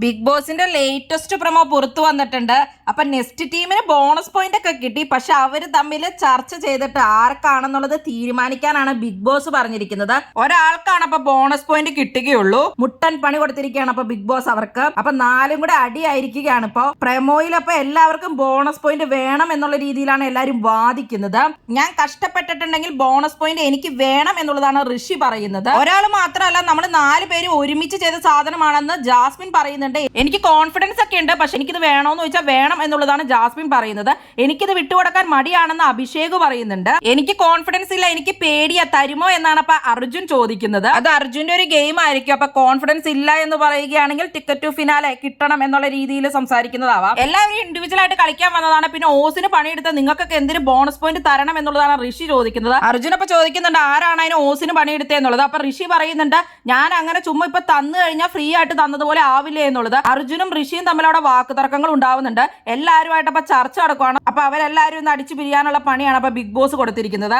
Big ബോസിന്റെ latest promo പുറത്തു വന്നിട്ടുണ്ട്. അപ്പൊ നെക്സ്റ്റ് ടീമിന് ബോണസ് പോയിന്റ് ഒക്കെ കിട്ടി. പക്ഷെ അവര് തമ്മിൽ ചർച്ച ചെയ്തിട്ട് ആർക്കാണെന്നുള്ളത് തീരുമാനിക്കാനാണ് ബിഗ് ബോസ് പറഞ്ഞിരിക്കുന്നത്. ഒരാൾക്കാണ് അപ്പൊ ബോണസ് പോയിന്റ് കിട്ടുകയുള്ളൂ. മുട്ടൻ പണി കൊടുത്തിരിക്കുകയാണ് അപ്പൊ ബിഗ് ബോസ് അവർക്ക്. അപ്പൊ 4 കൂടെ അടിയായിരിക്കുകയാണ് ഇപ്പൊ പ്രൊമോയിൽ. അപ്പൊ എല്ലാവർക്കും ബോണസ് പോയിന്റ് വേണം എന്നുള്ള രീതിയിലാണ് എല്ലാവരും വാദിക്കുന്നത്. ഞാൻ കഷ്ടപ്പെട്ടിട്ടുണ്ടെങ്കിൽ ബോണസ് പോയിന്റ് എനിക്ക് വേണം എന്നുള്ളതാണ് ഋഷി പറയുന്നത്. ഒരാൾ മാത്രമല്ല, നമ്മൾ 4 പേര് ഒരുമിച്ച് ചെയ്ത സാധനമാണെന്ന് ജാസ്മിൻ പറയുന്നുണ്ട്. എനിക്ക് കോൺഫിഡൻസ് ഒക്കെ ഉണ്ട്, പക്ഷെ എനിക്കിത് വേണോന്ന് ചോദിച്ചാൽ വേണം എന്നുള്ളതാണ് ജാസ്മിൻ പറയുന്നത്. എനിക്കിത് വിട്ടുകൊടുക്കാൻ മടിയാണെന്ന് അഭിഷേക് പറയുന്നുണ്ട്. എനിക്ക് കോൺഫിഡൻസ് ഇല്ല, എനിക്ക് പേടിയാ, തരുമോ എന്നാണ് അപ്പൊ അർജുൻ ചോദിക്കുന്നത്. അത് അർജുന്റെ ഒരു ഗെയിം ആയിരിക്കും. അപ്പൊ കോൺഫിഡൻസ് ഇല്ല എന്ന് പറയുകയാണെങ്കിൽ ടിക്കറ്റ് ടു ഫിനാലെ കിട്ടണം എന്നുള്ള രീതിയിൽ സംസാരിക്കുന്നതാവാം. എല്ലാവരും ഇൻഡിവിജ്വൽ ആയിട്ട് കളിക്കാൻ വന്നതാണ്. പിന്നെ ഓസിന് പണിയെടുത്ത നിങ്ങൾക്കൊക്കെ എന്തിന് ബോണസ് പോയിന്റ് തരണം എന്നുള്ളതാണ് ഋഷി ചോദിക്കുന്നത്. അർജുൻ അപ്പൊ ചോദിക്കുന്നുണ്ട് ആരാണ് അതിന് ഓസിന് പണിയെടുത്തത്. അപ്പൊ ഋഷി പറയുന്നുണ്ട് ഞാൻ അങ്ങനെ ചുമ്മാ ഇപ്പൊ തന്നു കഴിഞ്ഞാൽ ഫ്രീ ആയിട്ട് തന്നതുപോലെ ആവില്ലേ എന്നുള്ളത്. അർജുനും ഋഷിയും തമ്മിൽ അവിടെ വാക്ക് തർക്കങ്ങൾ ഉണ്ടാവുന്നുണ്ട്. എല്ലാവരുമായിട്ട് അപ്പൊ ചർച്ച നടക്കുവാണ്. അപ്പൊ അവരെല്ലാവരും ഒന്ന് അടിച്ചു പിരിയാനുള്ള പണിയാണ് അപ്പൊ ബിഗ് ബോസ് കൊടുത്തിരിക്കുന്നത്.